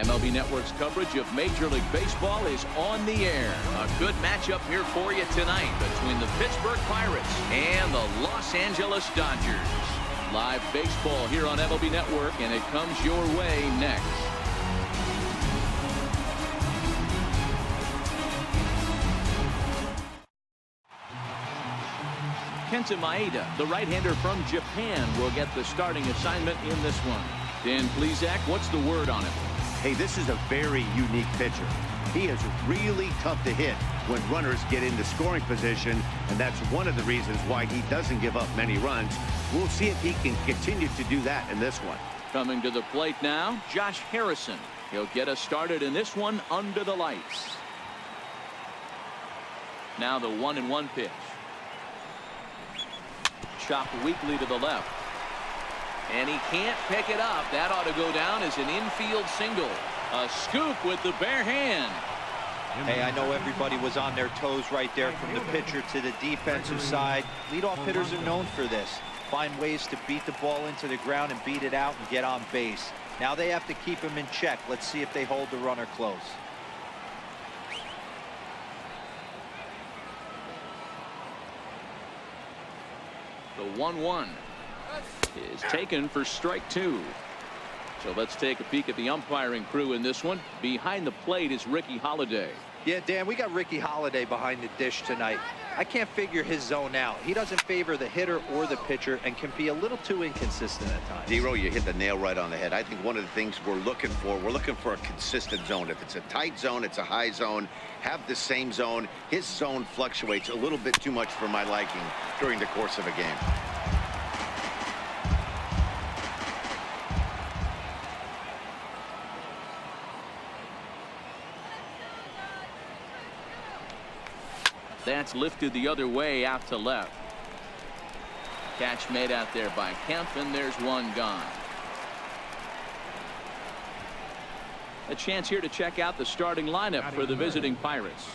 MLB Network's coverage of Major League Baseball is on the air. A good matchup here for you tonight between the Pittsburgh Pirates and the Los Angeles Dodgers. Live baseball here on MLB Network, and it comes your way next. Kenta Maeda, the right-hander from Japan, will get the starting assignment in this one. Dan Plesac, what's the word on him? Hey, this is a very unique pitcher. He is really tough to hit when runners get into scoring position, and that's one of the reasons why he doesn't give up many runs. We'll see if he can continue to do that in this one. Coming to the plate now, Josh Harrison. He'll get us started in this one under the lights. Now the 1-1 pitch. Chopped weakly to the left. And he can't pick it up. That ought to go down as an infield single. A scoop with the bare hand. Hey, I know everybody was on their toes right there from the pitcher to the defensive side. Leadoff hitters are known for this. Find ways to beat the ball into the ground and beat it out and get on base. Now they have to keep him in check. Let's see if they hold the runner close. The 1-1 is taken for strike two. So let's take a peek at the umpiring crew in this one. Behind the plate is Ricky Holiday. Yeah, Dan, we got Ricky Holiday behind the dish tonight. I can't figure his zone out. He doesn't favor the hitter or the pitcher and can be a little too inconsistent at times. Zero, you hit the nail right on the head. I think one of the things we're looking for a consistent zone. If it's a tight zone, it's a high zone. Have the same zone. His zone fluctuates a little bit too much for my liking during the course of a game. That's lifted the other way out to left. Catch made out there by Kemp, and there's one gone. A chance here to check out the starting lineup for the visiting Pirates.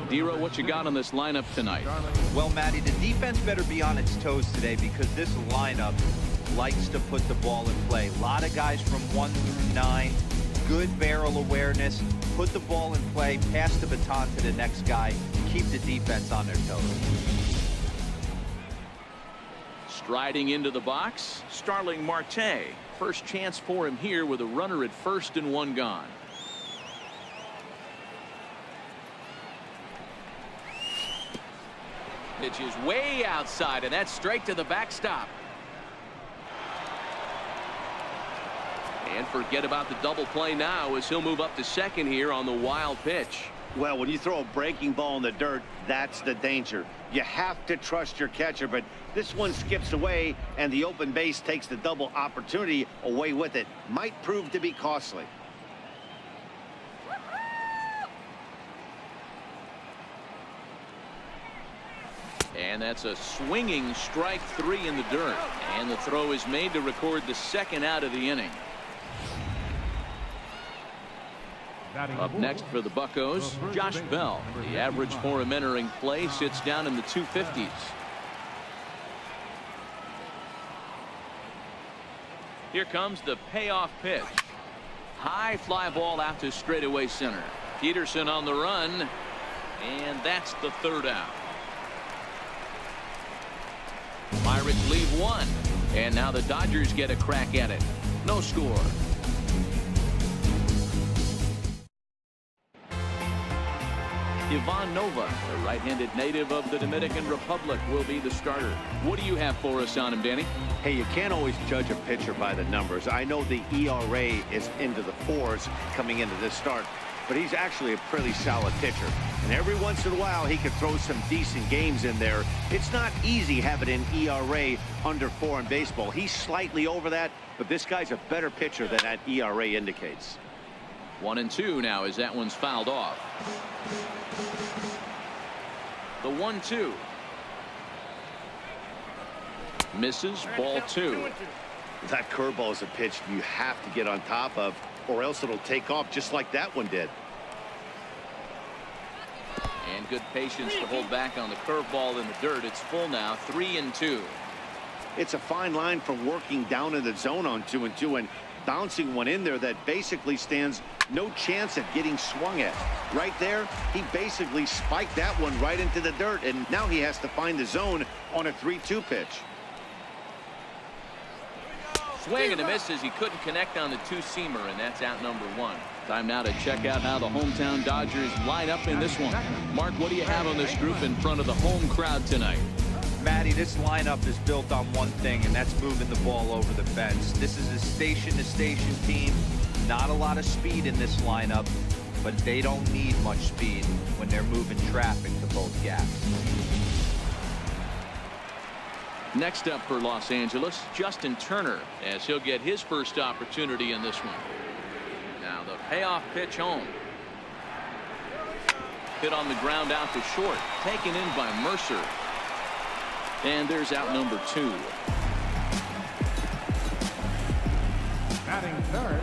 Dero, what you got on this lineup tonight? Well, Matty, the defense better be on its toes today because this lineup likes to put the ball in play. A lot of guys from 1 through 9. Good barrel awareness. Put the ball in play. Pass the baton to the next guy. Keep the defense on their toes. Striding into the box, Starling Marte. First chance for him here with a runner at first and one gone. Pitch is way outside, and that's straight to the backstop. And forget about the double play now as he'll move up to second here on the wild pitch. Well, when you throw a breaking ball in the dirt, that's the danger. You have to trust your catcher, but this one skips away, and the open base takes the double opportunity away with it. Might prove to be costly. And that's a swinging strike three in the dirt. And the throw is made to record the second out of the inning. Up next for the Buccos, Josh Bell. The average for him entering play sits down in the 250s. Here comes the payoff pitch. High fly ball out to straightaway center. Peterson on the run, and that's the third out. Pirates lead one, and now the Dodgers get a crack at it. No score. Ivan Nova, the right-handed native of the Dominican Republic, will be the starter. What do you have for us on him, Danny? Hey, you can't always judge a pitcher by the numbers. I know the ERA is into the 4s coming into this start, but he's actually a pretty solid pitcher. And every once in a while, he can throw some decent games in there. It's not easy having an ERA under 4 in baseball. He's slightly over that, but this guy's a better pitcher than that ERA indicates. 1-2 now as that one's fouled off. The 1-2. Misses, ball 2. That curveball is a pitch you have to get on top of, or else it'll take off just like that one did. And good patience to hold back on the curveball in the dirt. It's full now, 3-2. It's a fine line from working down in the zone on 2-2 and bouncing one in there that basically stands no chance at getting swung at. Right there, he basically spiked that one right into the dirt, and now he has to find the zone on a 3-2 pitch. Swing and a miss as he couldn't connect on the two-seamer, and that's out number 1. Time now to check out how the hometown Dodgers line up in this one. Mark, what do you have on this group in front of the home crowd tonight? Matty, this lineup is built on one thing, and that's moving the ball over the fence. This is a station-to-station team. Not a lot of speed in this lineup, but they don't need much speed when they're moving traffic to both gaps. Next up for Los Angeles, Justin Turner, as he'll get his first opportunity in this one. Now the payoff pitch home. Hit on the ground out to short, taken in by Mercer. And there's out number 2. Batting third,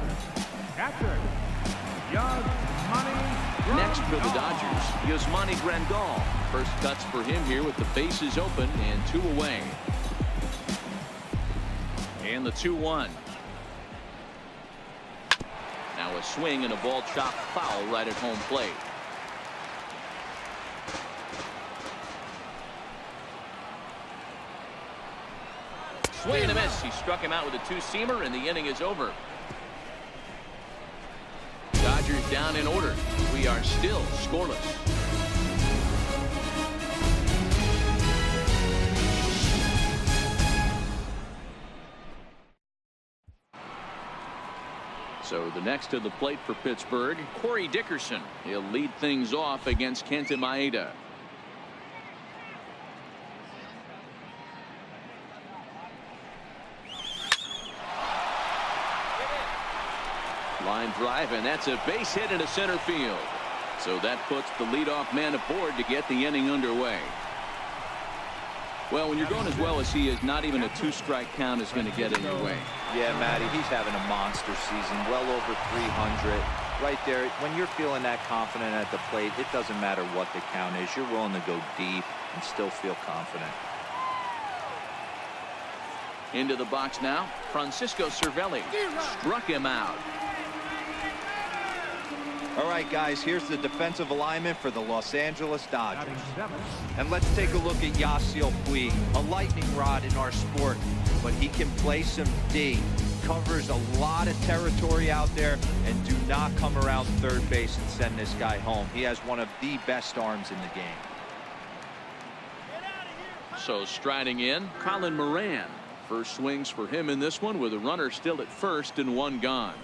catcher, Yasmani. Next for the Dodgers, Yasmani Grandal. First cuts for him here with the bases open and 2 away. And the 2-1. Now a swing and a ball chopped foul right at home plate. Swing and a miss. He struck him out with a two-seamer, and the inning is over. Dodgers down in order. We are still scoreless. So the next to the plate for Pittsburgh, Corey Dickerson. He'll lead things off against Kenta Maeda. Line drive, and that's a base hit into center field. So that puts the leadoff man aboard to get the inning underway. Well, when you're going as well as he is, not even a 2-strike count is going to get in your way. Yeah, Matty, he's having a monster season, well over 300. Right there, when you're feeling that confident at the plate, it doesn't matter what the count is. You're willing to go deep and still feel confident. Into the box now, Francisco Cervelli struck him out. All right, guys, here's the defensive alignment for the Los Angeles Dodgers. And let's take a look at Yasiel Puig, a lightning rod in our sport, but he can play some D. Covers a lot of territory out there, and do not come around third base and send this guy home. He has one of the best arms in the game. So striding in, Colin Moran. First swings for him in this one with a runner still at first and 1 gone.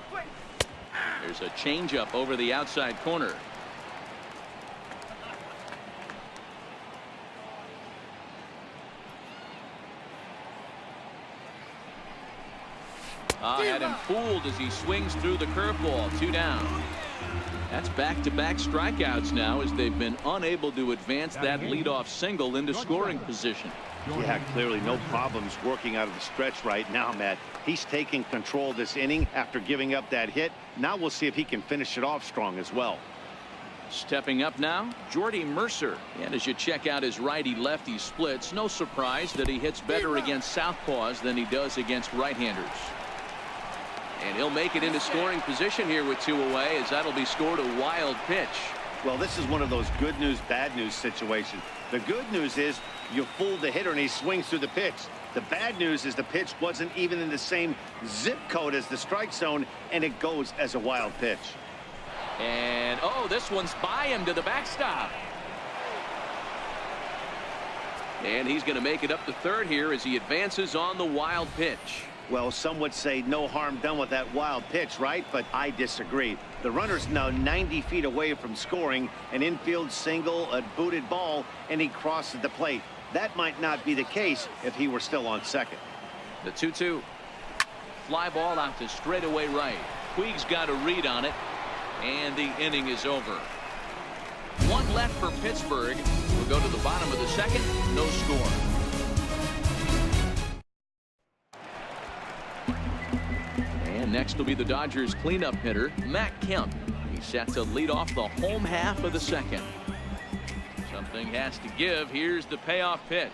There's a changeup over the outside corner. Had him fooled as he swings through the curveball. 2 down. That's back-to-back strikeouts now as they've been unable to advance that leadoff single into scoring position. Yeah, clearly no problems working out of the stretch right now, Matt. He's taking control of this inning after giving up that hit. Now we'll see if he can finish it off strong as well. Stepping up now, Jordy Mercer. And as you check out his righty-lefty splits, no surprise that he hits better against southpaws than he does against right-handers. And he'll make it into scoring position here with 2 away, as that'll be scored a wild pitch. Well, this is one of those good news, bad news situations. The good news is you fooled the hitter and he swings through the pitch. The bad news is the pitch wasn't even in the same zip code as the strike zone, and it goes as a wild pitch. And oh, this one's by him to the backstop. And he's going to make it up to third here as he advances on the wild pitch. Well, some would say no harm done with that wild pitch, right? But I disagree. The runner's now 90 feet away from scoring, an infield single, a booted ball, and he crosses the plate. That might not be the case if he were still on second. The 2-2. Fly ball out to straightaway right. Puig's got a read on it, and the inning is over. 1 left for Pittsburgh. We'll go to the bottom of the second. No score. And next will be the Dodgers cleanup hitter, Matt Kemp. He's set to lead off the home half of the second. Something has to give. Here's the payoff pitch.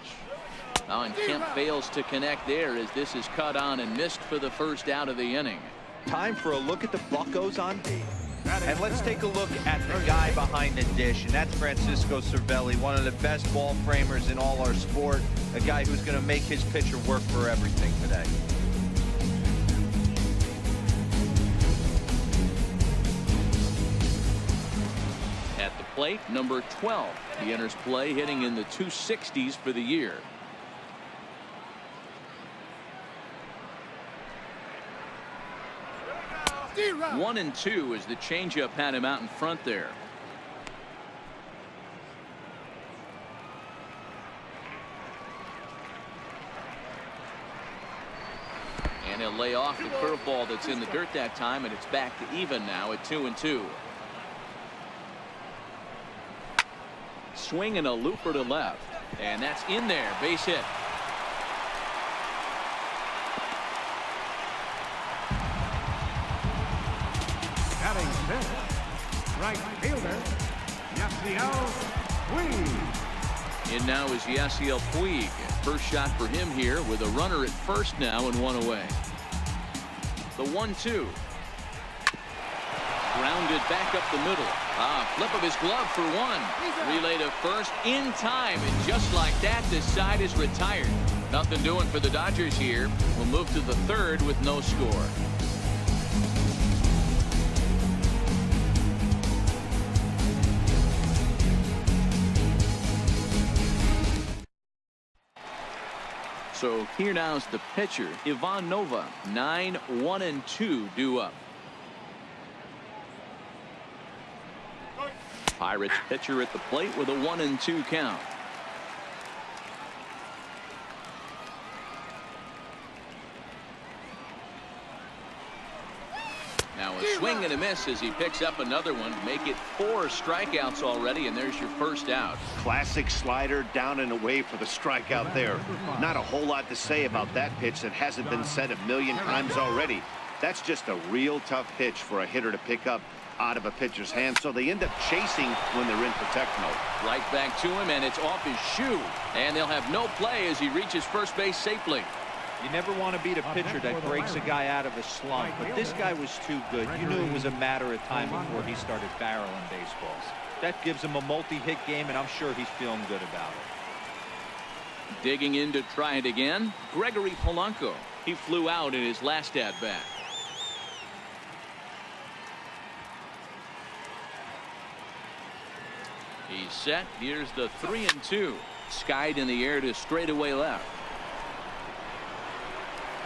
Oh, and Kemp fails to connect there as this is cut on and missed for the first out of the inning. Time for a look at the Buccos on D. And let's take a look at the guy behind the dish, and that's Francisco Cervelli, one of the best ball framers in all our sport, a guy who's going to make his pitcher work for everything today. At the plate, number 12. He enters play hitting in the 260s for the year. 1-2 as the changeup had him out in front there. And he'll lay off the curveball that's in the dirt that time, and it's back to even now at 2-2. Swing and a looper to left, and that's in there. Base hit. Batting fifth, right fielder, Yasiel Puig. In now is Yasiel Puig. First shot for him here with a runner at first now and one away. The 1-2. Grounded back up the middle. Flip of his glove for one. Relay to first in time, and just like that, this side is retired. Nothing doing for the Dodgers here. We'll move to the third with no score. So here now is the pitcher, Ivan Nova. 9-1-2 due up. Pirates pitcher at the plate with a 1-2 count. Now a swing and a miss as he picks up another one. Make it 4 strikeouts already, and there's your first out. Classic slider down and away for the strikeout there. Not a whole lot to say about that pitch that hasn't been said a million times already. That's just a real tough pitch for a hitter to pick up out of a pitcher's hand, so they end up chasing when they're in protect mode. Right back to him, and it's off his shoe, and they'll have no play as he reaches first base safely. You never want to beat a pitcher that breaks a guy out of a slump, but this guy was too good. You knew it was a matter of time before he started barreling baseballs. That gives him a multi-hit game, and I'm sure he's feeling good about it. Digging in to try it again, Gregory Polanco. He flew out in his last at-bat. He's set. Here's the 3-2. Skied in the air to straightaway left.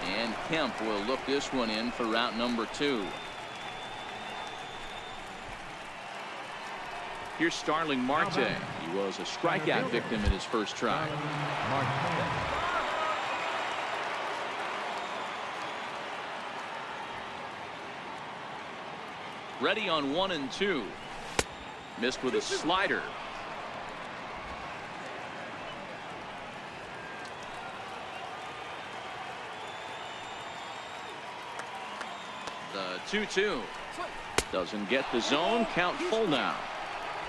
And Kemp will look this one in for route number 2. Here's Starling Marte. He was a strikeout victim in his first try. Ready on 1-2. Missed with a slider. The 2-2. Doesn't get the zone. Count full now.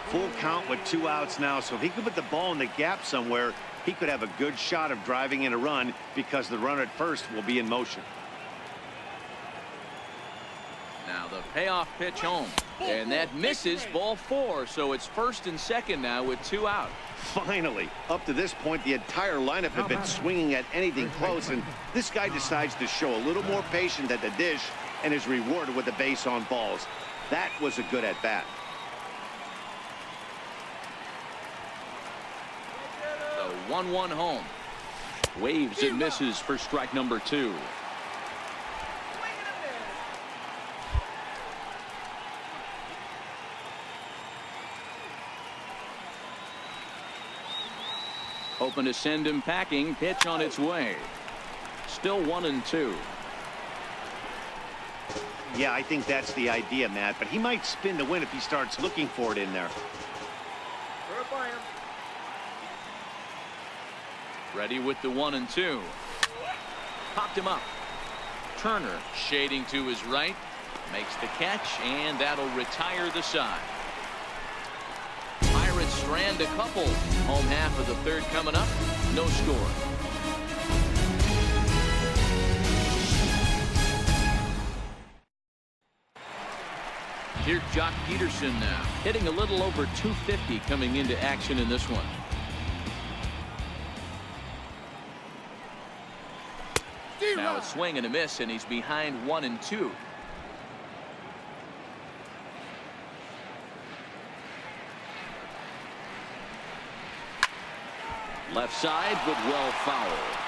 Full count with 2 outs now, so if he could put the ball in the gap somewhere, he could have a good shot of driving in a run because the runner at first will be in motion. Now the payoff pitch home, and that misses. Ball 4, so it's first and second now with 2 out. Finally, up to this point, the entire lineup had been swinging at anything close, and this guy decides to show a little more patience at the dish and is rewarded with a base on balls. That was a good at bat. The 1-1 home. Waves and misses for strike number 2. Hoping to send him packing. Pitch on its way. Still 1-2. Yeah, I think that's the idea, Matt, but he might spin the win if he starts looking for it in there. Ready with the 1-2. Popped him up. Turner shading to his right. Makes the catch, and that'll retire the side. Pirates strand a couple. Home half of the third coming up. No score. Here's Jock Peterson now, hitting a little over 250 coming into action in this one. Now a swing and a miss, and he's behind 1-2. Left side, but well fouled.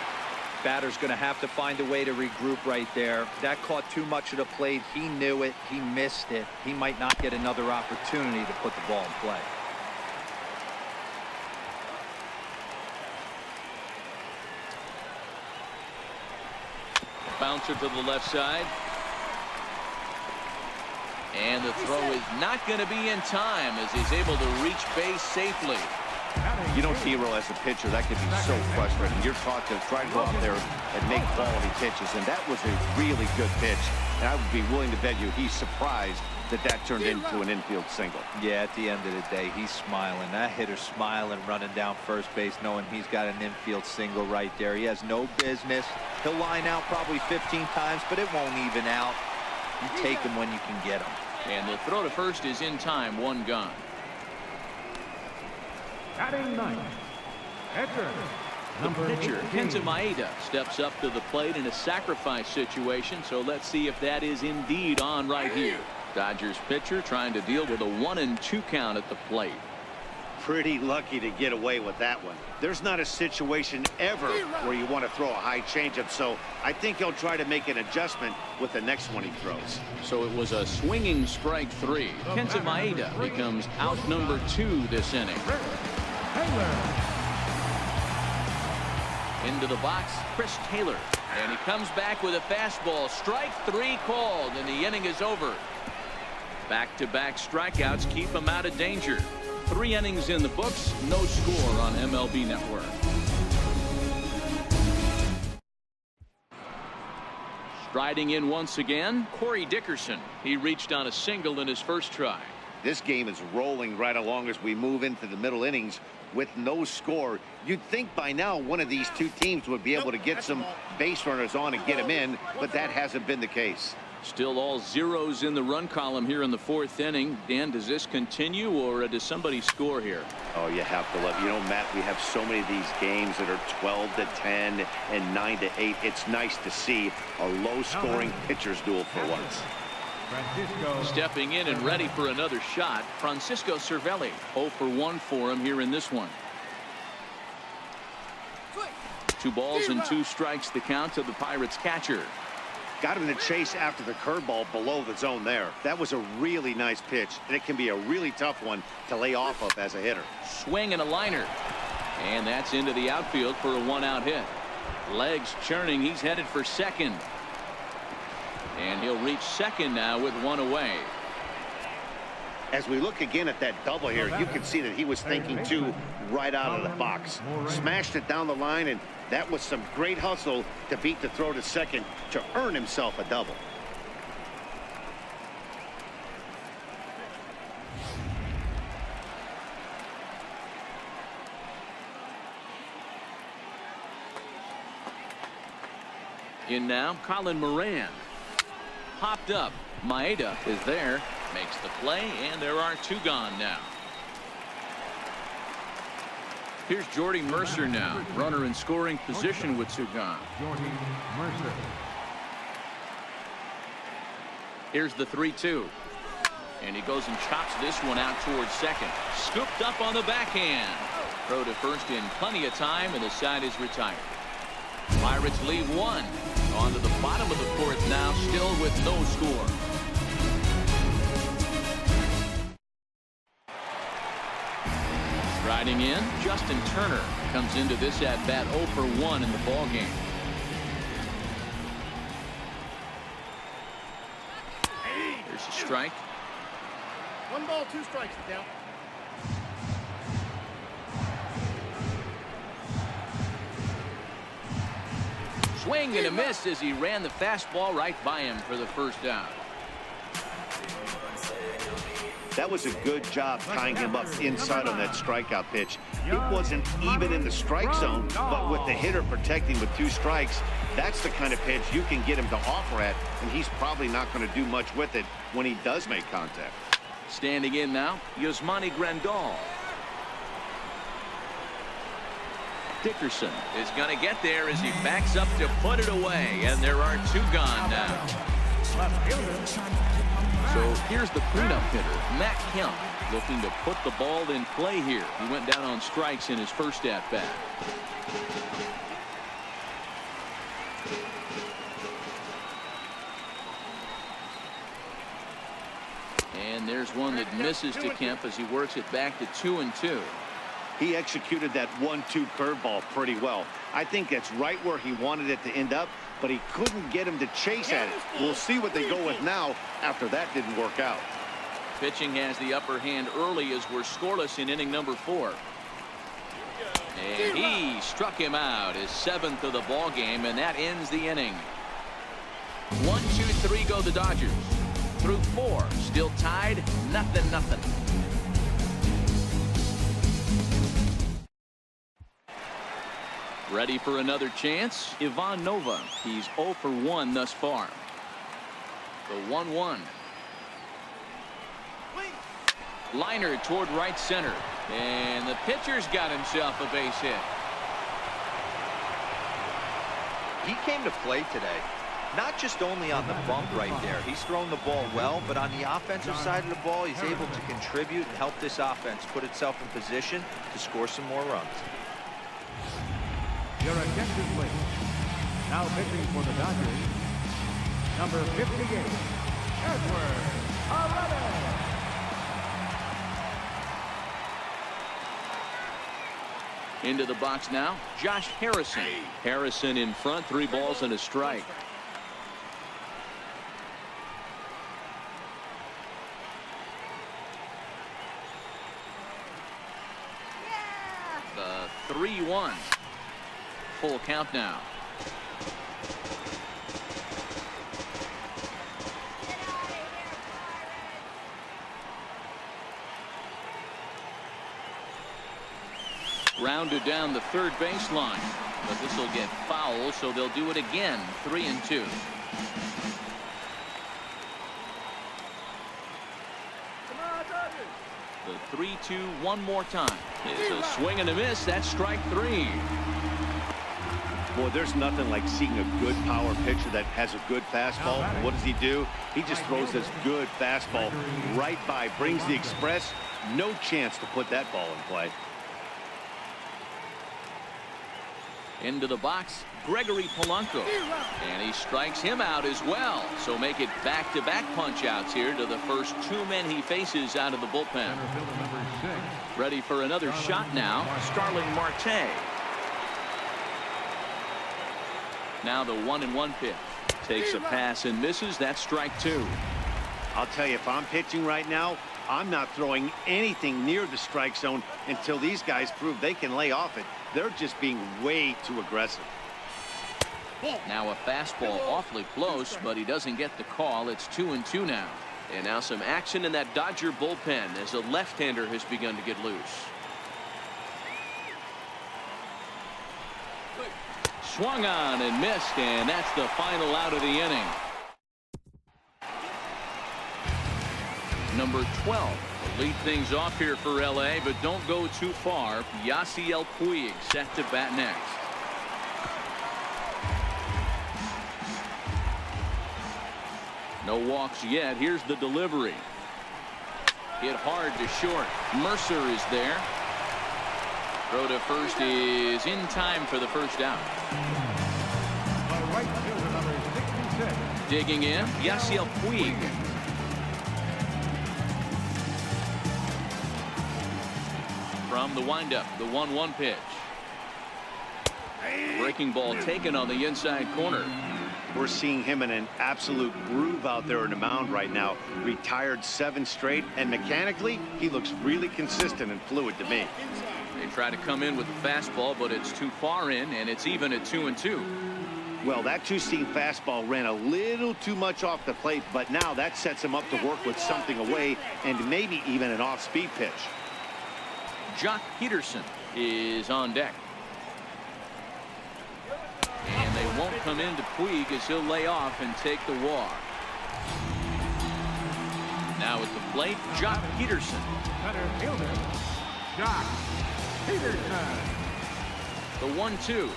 Batter's going to have to find a way to regroup right there. That caught too much of the plate. He knew it. He missed it. He might not get another opportunity to put the ball in play. Bouncer to the left side. And the throw is not going to be in time as he's able to reach base safely. You know, Hero, as a pitcher, that could be so frustrating. You're taught to try to go out there and make quality pitches, and that was a really good pitch. And I would be willing to bet you he's surprised that that turned into an infield single. Yeah, at the end of the day, he's smiling. That hitter's smiling, running down first base, knowing he's got an infield single right there. He has no business. He'll line out probably 15 times, but it won't even out. You take him when you can get him. And the throw to first is in time, one gone. Batting ninth, pitcher. The pitcher, Kenta Maeda, steps up to the plate in a sacrifice situation, so let's see if that is indeed on right here. Dodgers pitcher trying to deal with a 1-2 count at the plate. Pretty lucky to get away with that one. There's not a situation ever where you want to throw a high changeup, so I think he'll try to make an adjustment with the next one he throws. So it was a swinging strike 3. Kenta Maeda becomes out number 2 this inning. Into the box, Chris Taylor. And he comes back with a fastball. Strike 3 called, and the inning is over. Back-to-back strikeouts keep him out of danger. 3 innings in the books, no score on MLB Network. Striding in once again, Corey Dickerson. He reached on a single in his first try. This game is rolling right along as we move into the middle innings with no score. You'd think by now one of these two teams would be able to get some base runners on and get them in, but that hasn't been the case. Still all zeros in the run column here in the 4th inning. Dan, does this continue, or does somebody score here? Oh, you have to love it. You know, Matt, we have so many of these games that are 12-10 and 9-8. It's nice to see a low-scoring pitcher's duel for once. Stepping in and ready for another shot, Francisco Cervelli. 0 for 1 for him here in this one. 2 balls and 2 strikes the count to the Pirates catcher. Got him in the chase after the curveball below the zone there. That was a really nice pitch, and it can be a really tough one to lay off of as a hitter. Swing and a liner. And that's into the outfield for a 1-out hit. Legs churning. He's headed for second. And he'll reach second now with 1 away. As we look again at that double here, you can see that he was thinking too right out of the box. Smashed it down the line, and that was some great hustle to beat the throw to second to earn himself a double. In now, Colin Moran. Popped up. Maeda is there. Makes the play, and there are 2 gone now. Here's Jordy Mercer now. Runner in scoring position with 2 gone. Jordy Mercer. Here's the 3-2. And he goes and chops this one out towards second. Scooped up on the backhand. Throw to first in plenty of time, and the side is retired. Pirates lead 1. On to the bottom of the 4th now, still with no score. Riding in, Justin Turner comes into this at bat 0 for 1 in the ball game. There's a strike. 1 ball, 2 strikes now. Swing and a miss as he ran the fastball right by him for the first down. That was a good job tying him up inside on that strikeout pitch. It wasn't even in the strike zone, but with the hitter protecting with 2 strikes, that's the kind of pitch you can get him to offer at, and he's probably not going to do much with it when he does make contact. Standing in now, Yasmani Grandal. Dickerson is going to get there as he backs up to put it away, and there are two gone now. So here's the cleanup hitter, Matt Kemp, looking to put the ball in play here. He went down on strikes in his first at-bat. And there's one that misses to Kemp as he works it back to 2-2. He executed that 1-2 curveball pretty well. I think that's right where he wanted it to end up, but he couldn't get him to chase at it. We'll see what they go with now after that didn't work out. Pitching has the upper hand early as we're scoreless in inning number 4. And he struck him out, his 7th of the ball game, and that ends the inning. 1, 2, 3 go the Dodgers. Through 4, still tied, 0-0. Ready for another chance? Ivan Nova. He's 0 for 1 thus far. The 1-1. Liner toward right center. And the pitcher's got himself a base hit. He came to play today. Not just only on the bump right there. He's thrown the ball well, but on the offensive side of the ball, he's able to contribute and help this offense put itself in position to score some more runs. Your attention, please. Now pitching for the Dodgers, number 58, Edward Arellano. Into the box now, Josh Harrison. Harrison in front, 3 balls and a strike. The 3-1. Full count now. Rounded down the third baseline, but this will get foul, so they'll do it again. 3-2. The 3-2 one more time. It's a swing and a miss. That's strike 3. Boy, there's nothing like seeing a good power pitcher that has a good fastball. What does he do? He just throws this good fastball right by, brings the express. No chance to put that ball in play. Into the box, Gregory Polanco, and he strikes him out as well. So make it back-to-back punch-outs here to the first 2 men he faces out of the bullpen. Ready for another shot now, Starling Marte. Now the 1-1 pitch. Takes a pass and misses. That's strike 2. I'll tell you, if I'm pitching right now, I'm not throwing anything near the strike zone until these guys prove they can lay off it. They're just being way too aggressive. Now a fastball awfully close, but he doesn't get the call. It's 2-2 now. And now some action in that Dodger bullpen as a left-hander has begun to get loose. Swung on and missed, and that's the final out of the inning. Number 12 will lead things off here for LA, but don't go too far. Yasiel Puig set to bat next. No walks yet. Here's the delivery. Hit hard to short. Mercer is there. Throw to first is in time for the first out. The right fielder, number 66. Digging in, Yasiel Puig. From the windup, the 1-1 pitch. Breaking ball taken on the inside corner. We're seeing him in an absolute groove out there in the mound right now. Retired 7 straight, and mechanically, he looks really consistent and fluid to me. They try to come in with the fastball, but it's too far in, and it's even at 2-2. Well, that 2-seam fastball ran a little too much off the plate, but now that sets him up to work with something away and maybe even an off-speed pitch. Jock Peterson is on deck. And they won't come into Puig as he'll lay off and take the walk. Now at the plate, Jock Peterson. Center fielder, Jock Peterson. The 1-2.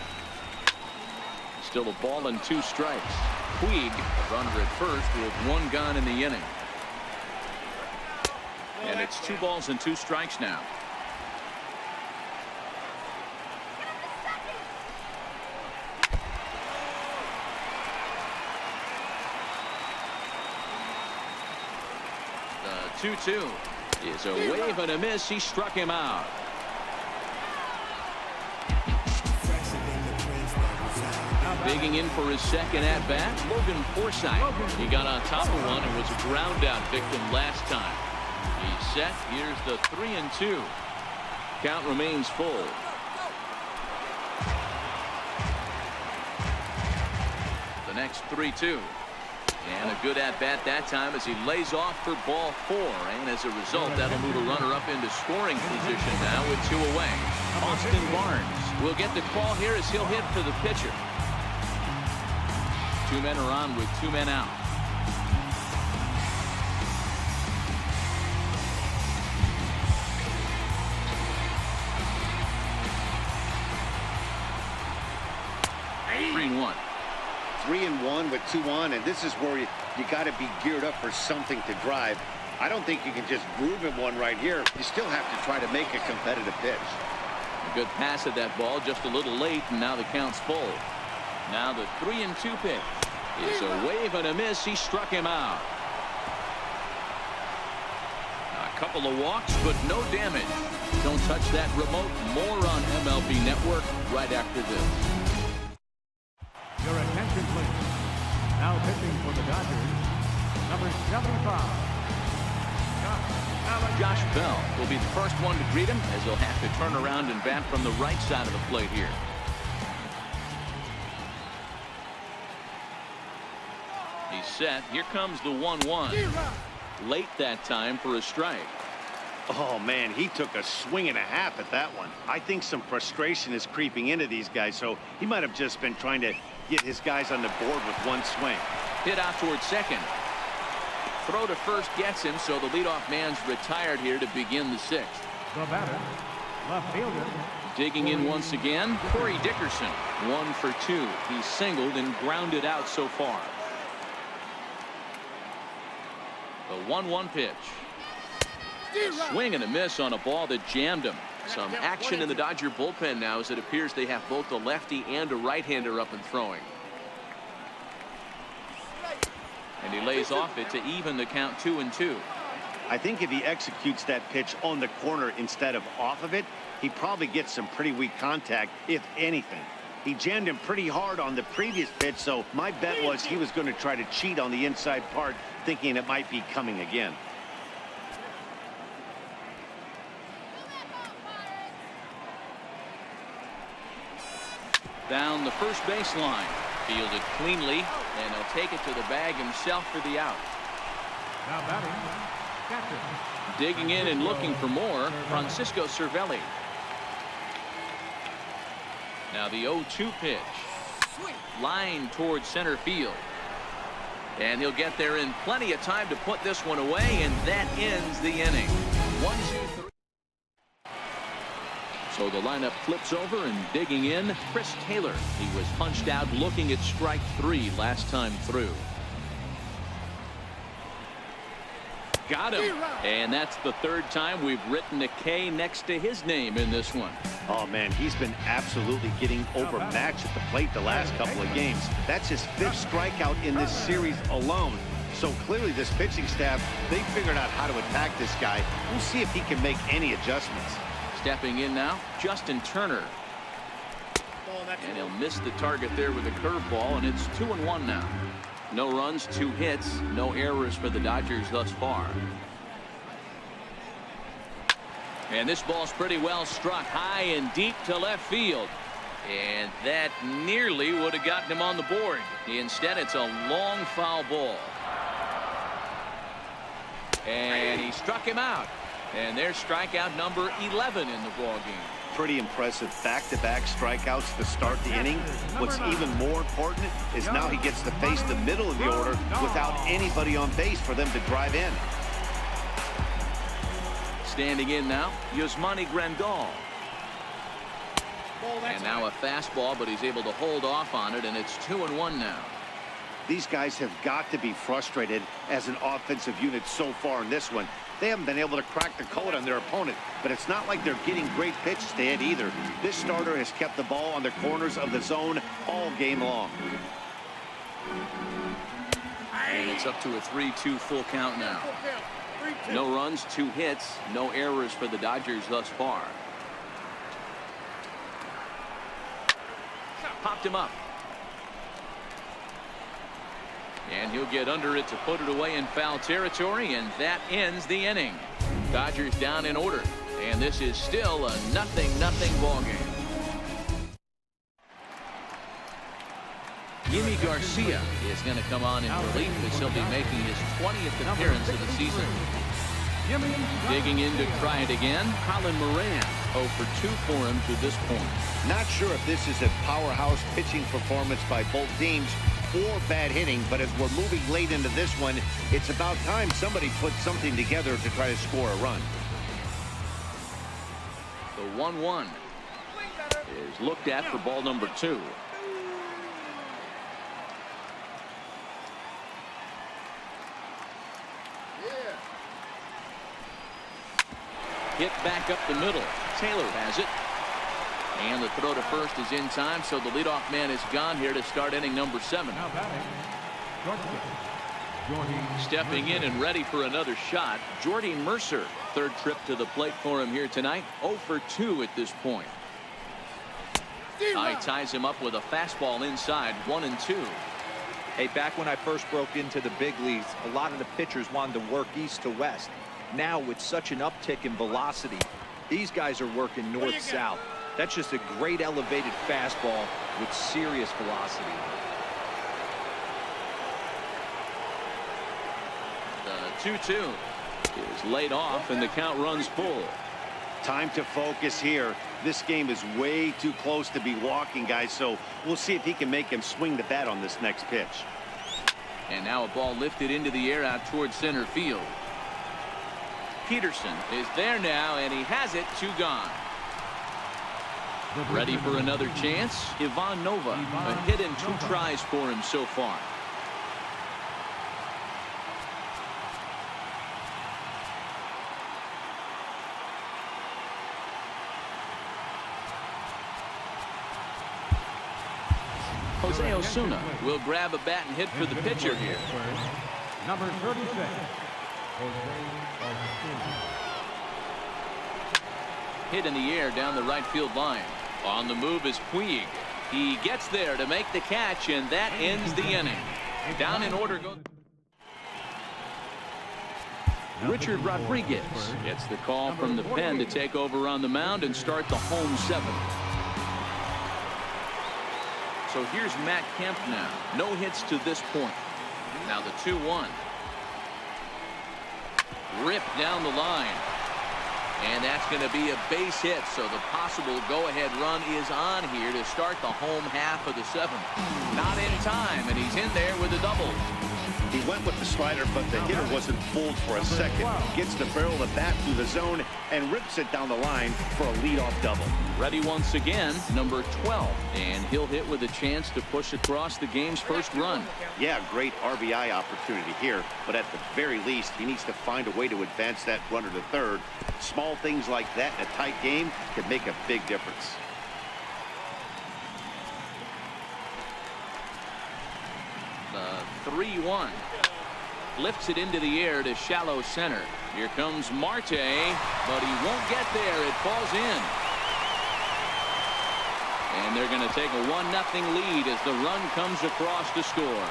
Still a ball and 2 strikes. Puig, a runner at first with 1 gone in the inning. And it's 2 balls and 2 strikes now. The 2-2 is a wave and a miss. He struck him out. Digging in for his second at-bat, Logan Forsythe. He got on top of one and was a ground-out victim last time. He's set. Here's the 3-2. Count remains full. The next 3-2. And a good at-bat that time as he lays off for ball 4. And as a result, that'll move a runner up into scoring position now with 2 away. Austin Barnes will get the call here as he'll hit for the pitcher. 2 men are on with 2 men out. Three and one. 3-1 with 2 on, and this is where you got to be geared up for something to drive. I don't think you can just groove in one right here. You still have to try to make a competitive pitch. A good pass at that ball, just a little late, and now the count's full. Now the 3-2 pitch is a wave and a miss. He struck him out. A couple of walks, but no damage. Don't touch that remote. More on MLB Network right after this. Your attention, please. Now pitching for the Dodgers, number 75. Josh Bell will be the first one to greet him as he'll have to turn around and bat from the right side of the plate here. He's set. Here comes the 1-1. Late that time for a strike. Oh, man, he took a swing and a half at that one. I think some frustration is creeping into these guys, so he might have just been trying to get his guys on the board with 1 swing. Hit out towards second. Throw to first gets him, so the leadoff man's retired here to begin the 6th. The batter, left fielder. Digging in once again, Corey Dickerson. 1 for 2. He's singled and grounded out so far. The 1-1 pitch. Swing and a miss on a ball that jammed him. Some action in the Dodger bullpen now as it appears they have both a lefty and a right-hander up and throwing. And he lays off it to even the count 2-2. I think if he executes that pitch on the corner instead of off of it, he probably gets some pretty weak contact, if anything. He jammed him pretty hard on the previous pitch, so my bet was he was going to try to cheat on the inside part, thinking it might be coming again. Down the first baseline. Fielded cleanly, and he'll take it to the bag himself for the out. Now batting, catcher. Digging in and looking for more, Francisco Cervelli. Now the 0-2 pitch. Line towards center field. And he'll get there in plenty of time to put this one away, and that ends the inning. 1-2-3. So the lineup flips over, and digging in, Chris Taylor. He was punched out looking at strike 3 last time through. Got him. And that's the 3rd time we've written a K next to his name in this one. Oh, man, he's been absolutely getting overmatched at the plate the last couple of games. That's his 5th strikeout in this series alone. So clearly this pitching staff, they figured out how to attack this guy. We'll see if he can make any adjustments. Stepping in now, Justin Turner. And he'll miss the target there with a curveball, and it's 2-1 now. No runs, 2 hits, no errors for the Dodgers thus far. And this ball's pretty well struck high and deep to left field. And that nearly would have gotten him on the board. Instead, it's a long foul ball. And he struck him out. And there's strikeout number 11 in the ballgame. Pretty impressive back-to-back strikeouts to start the inning. What's even more important is now he gets to face the middle of the order without anybody on base for them to drive in. Standing in now, Yasmani Grandal. Ball, that's And now a fastball, but he's able to hold off on it, and it's 2-1 now. These guys have got to be frustrated as an offensive unit so far in this one. They haven't been able to crack the code on their opponent, but it's not like they're getting great pitches to hit either. This starter has kept the ball on the corners of the zone all game long. And it's up to a 3-2 full count now. full count. 3-2. No runs, 2 hits, no errors for the Dodgers thus far. Popped him up. And he'll get under it to put it away in foul territory, and that ends the inning. Dodgers down in order, and this is still a 0-0 ball game. Yimi Garcia is going to come on in relief as he'll be making his 20th appearance of the season. Digging in to try it again, Colin Moran, 0 for 2 for him to this point. Not sure if this is a powerhouse pitching performance by both teams or bad hitting, but as we're moving late into this one, it's about time somebody put something together to try to score a run. The 1-1 is looked at for ball number 2. Hit back up the middle. Taylor has it. And the throw to first is in time, so the leadoff man is gone here to start inning number 7. Now batting, Jordy Stepping in and ready for another shot, Jordy Mercer. Third trip to the plate for him here tonight. 0 for 2 at this point. He ties him up with a fastball inside, 1-2. Hey, back when I first broke into the big leagues, a lot of the pitchers wanted to work east to west. Now, with such an uptick in velocity, these guys are working north-south. That's just a great elevated fastball with serious velocity. The 2-2 is laid off, and the count runs full. Time to focus here. This game is way too close to be walking, guys, so we'll see if he can make him swing the bat on this next pitch. And now a ball lifted into the air out towards center field. Peterson is there now, and he has it. 2 gone. Ready for another chance. Ivan Nova, a hit and 2 tries for him so far. Jose Osuna will grab a bat and hit for the pitcher here. Number 36. Jose Osuna. Hit in the air down the right field line. On the move is Puig. He gets there to make the catch, and that ends the inning. Down in order goes Richard Rodriguez. Gets the call from the pen to take over on the mound and start the home 7th. So here's Matt Kemp now. No hits to this point. Now the 2-1. Ripped down the line. And that's going to be a base hit, so the possible go-ahead run is on here to start the home half of the 7th. Not in time, and he's in there with a double. He went with the slider, but the hitter wasn't fooled for a second. Gets the barrel of the bat through the zone and rips it down the line for a leadoff double. Ready once again, number 12. And he'll hit with a chance to push across the game's first run. Yeah, great RBI opportunity here, but at the very least, he needs to find a way to advance that runner to third. Small things like that in a tight game can make a big difference. The 3-1. Lifts it into the air to shallow center. Here comes Marte, but he won't get there. It falls in. And they're going to take a 1-0 lead as the run comes across to score.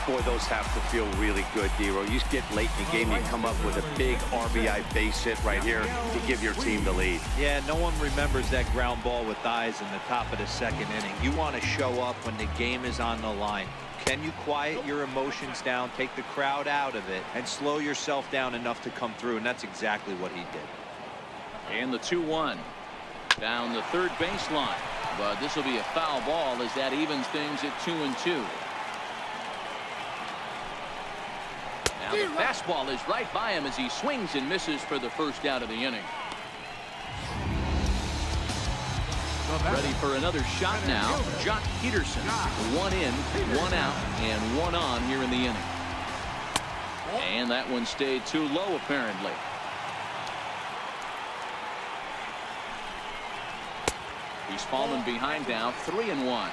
Boy, those have to feel really good, Dero. You get late in the game, you come up with a big RBI base hit right here to give your team the lead. Yeah, no one remembers that ground ball with eyes in the top of the 2nd inning. You want to show up when the game is on the line. Can you quiet your emotions down, take the crowd out of it, and slow yourself down enough to come through? And that's exactly what he did. And the 2-1 down the third baseline. But this will be a foul ball as that evens things at 2-2. Now the fastball is right by him as he swings and misses for the first out of the inning. Ready for another shot now. Jock Peterson. 1 in, 1 out, and 1 on here in the inning. And that one stayed too low apparently. He's fallen behind now, 3-1.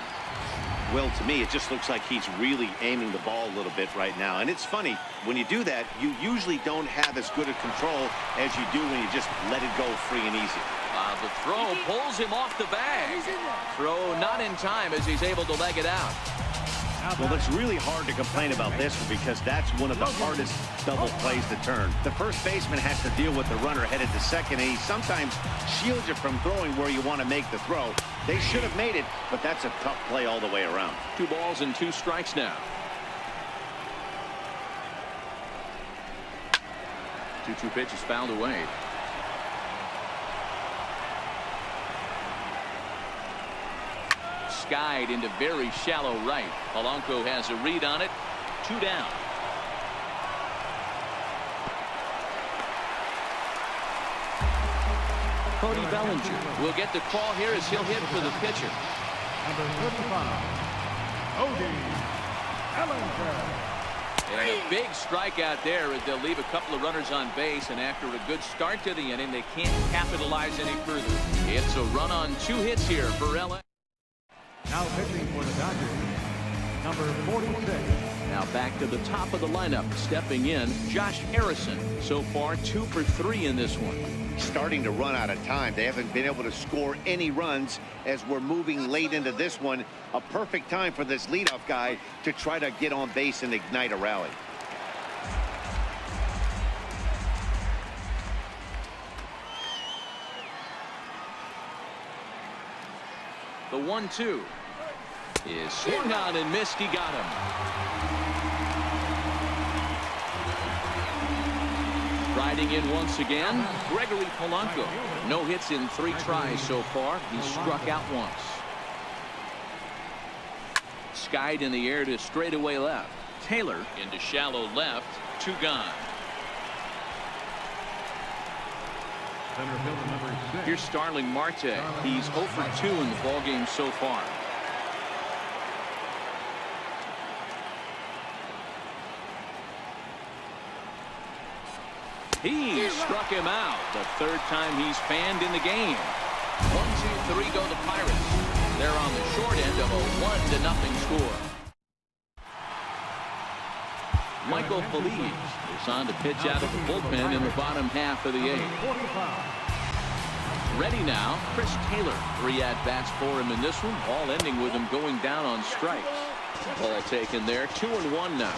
Well, to me, it just looks like he's really aiming the ball a little bit right now. And it's funny, when you do that, you usually don't have as good a control as you do when you just let it go free and easy. The throw pulls him off the bag. Throw not in time as he's able to leg it out. Well, it's really hard to complain about this one because that's one of the hardest double plays to turn. The first baseman has to deal with the runner headed to second, and he sometimes shields it from throwing where you want to make the throw. They should have made it, but that's a tough play all the way around. 2 balls and 2 strikes now. 2-2 pitch is fouled away. Skied into very shallow right. Polanco has a read on it. 2 down. Cody Bellinger will get the call here as he'll hit for the pitcher. Number 35, Cody Bellinger. And a big strikeout there as they'll leave a couple of runners on base, and after a good start to the inning, they can't capitalize any further. It's a run on 2 hits here for LA. Now pitching for the Dodgers, number 46. Now back to the top of the lineup, stepping in, Josh Harrison. So far 2 for 3 in this one. Starting to run out of time. They haven't been able to score any runs as we're moving late into this one. A perfect time for this leadoff guy to try to get on base and ignite a rally. The 1-2 is swung on and missed. He got him. Riding in once again, Gregory Polanco. No hits in 3 tries so far. He struck out once. Skied in the air to straightaway left. Taylor into shallow left. 2 gone. Center fielder number 6. Here's Starling Marte. He's 0 for 2 in the ballgame so far. He struck him out. The 3rd time he's fanned in the game. 1-2-3 go the Pirates. They're on the short end of a 1-0 score. Michael Feliz is on to pitch out of the bullpen in the bottom half of the 8th. Ready now, Chris Taylor. 3 at-bats for him in this one, all ending with him going down on strikes. Ball taken there, 2-1 now.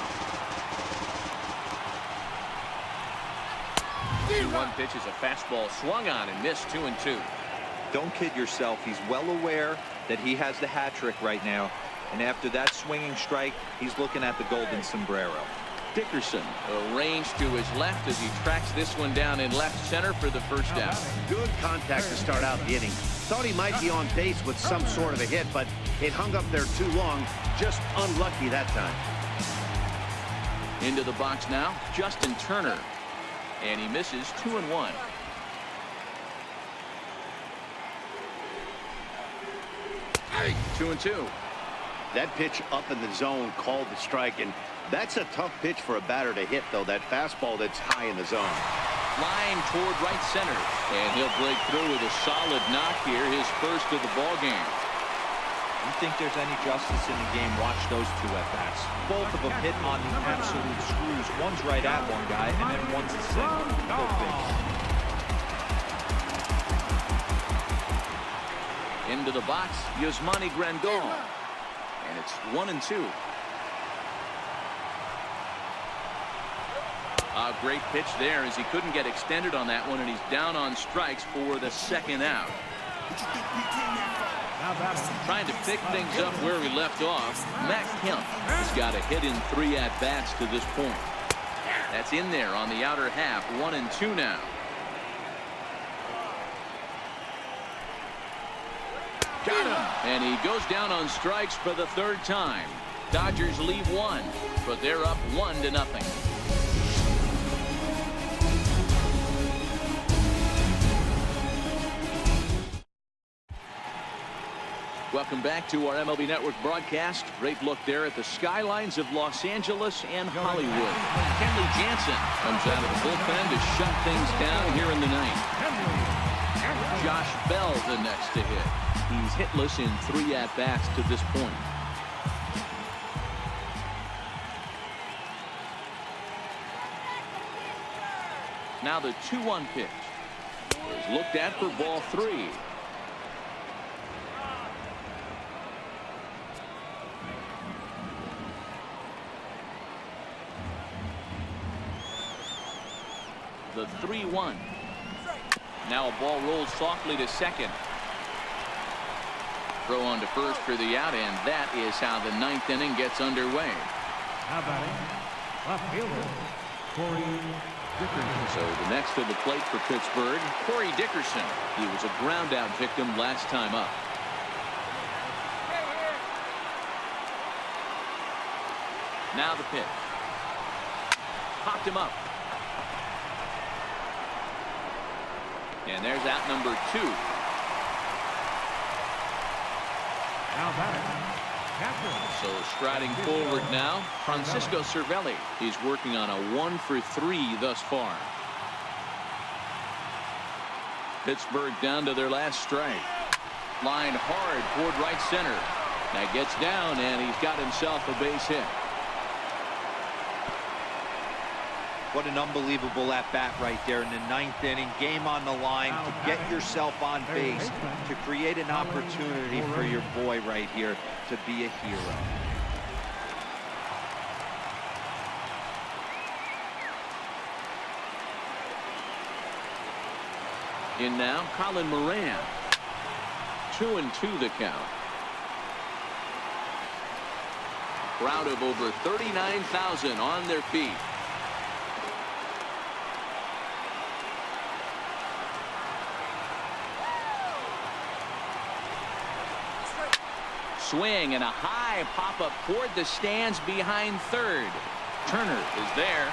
2-1 pitch is a fastball swung on and missed. 2-2. Don't kid yourself. He's well aware that he has the hat trick right now. And after that swinging strike, he's looking at the golden sombrero. Dickerson arranged to his left as he tracks this one down in left center for the first out. Good contact to start out the inning. Thought he might be on base with some sort of a hit, but it hung up there too long. Just unlucky that time. Into the box now, Justin Turner. And he misses. 2-1. Hey, 2-2. That pitch up in the zone called the strike, and that's a tough pitch for a batter to hit, though. That fastball that's high in the zone. Line toward right center, and he'll break through with a solid knock here, his first of the ball game. You think there's any justice in the game? Watch those 2 at-bats. Both of them hit on the absolute screws. One's right at one guy, and then one's a single. Go big. Into the box, Yasmani Grandal. And it's 1-2. A great pitch there as he couldn't get extended on that one, and he's down on strikes for the 2nd out. Trying to pick things up where he left off. Matt Kemp has got a hit in 3 at-bats to this point. That's in there on the outer half. 1-2 now. Got him. And he goes down on strikes for the 3rd time. Dodgers leave 1, but they're up 1-0. Welcome back to our MLB Network broadcast. Great look there at the skylines of Los Angeles and Hollywood. Kenley Jansen comes out of the bullpen to shut things down here in the ninth. Josh Bell the next to hit. He's hitless in 3 at-bats to this point. Now the 2-1 pitch is looked at for ball 3. The 3-1. Now a ball rolls softly to second. Throw on to first for the out, and that is how the 9th inning gets underway. Now batting, left fielder, Corey Dickerson. So the next to the plate for Pittsburgh, Corey Dickerson. He was a ground out victim last time up. Now the pitch. Popped him up. And there's out number 2. Now batting, catcher. So striding forward now, Francisco Cervelli. He's working on a 1 for 3 thus far. Pittsburgh down to their last strike. Line hard toward right center. That gets down, and he's got himself a base hit. What an unbelievable at-bat right there in the 9th inning. Game on the line to get yourself on base, to create an opportunity for your boy right here to be a hero. In now, Colin Moran. 2-2 the count. Crowd of over 39,000 on their feet. Swing and a high pop-up toward the stands behind third. Turner is there.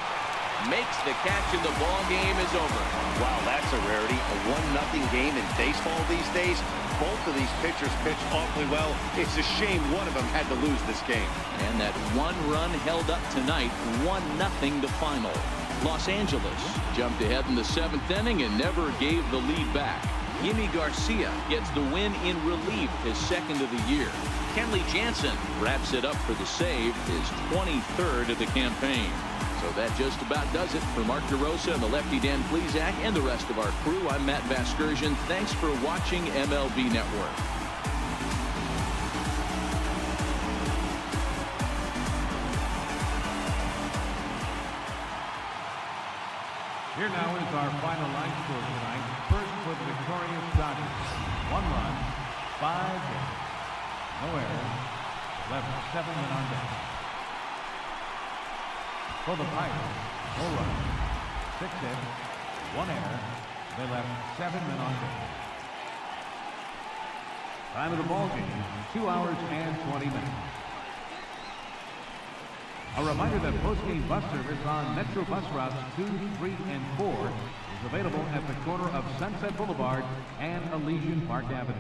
Makes the catch, and the ball game is over. Wow, that's a rarity. A 1-0 game in baseball these days. Both of these pitchers pitched awfully well. It's a shame one of them had to lose this game. And that 1 run held up tonight, 1-0 the final. Los Angeles jumped ahead in the 7th inning and never gave the lead back. Yimi Garcia gets the win in relief, his 2nd of the year. Kenley Jansen wraps it up for the save, his 23rd of the campaign. So that just about does it for Mark DeRosa and the lefty Dan Plesac and the rest of our crew. I'm Matt Vasgersian. Thanks for watching MLB Network. Here now is our final line score tonight. First for the victorious Dodgers. 1 run, 5 hits, no errors, left 7 men on base. For the Pirates, no runs, 6 hits, 1 error, they left 7 men on base. Time of the ball game, 2 hours and 20 minutes. A reminder that post-game bus service on Metro bus routes 2, 3, and 4 is available at the corner of Sunset Boulevard and Elysian Park Avenue.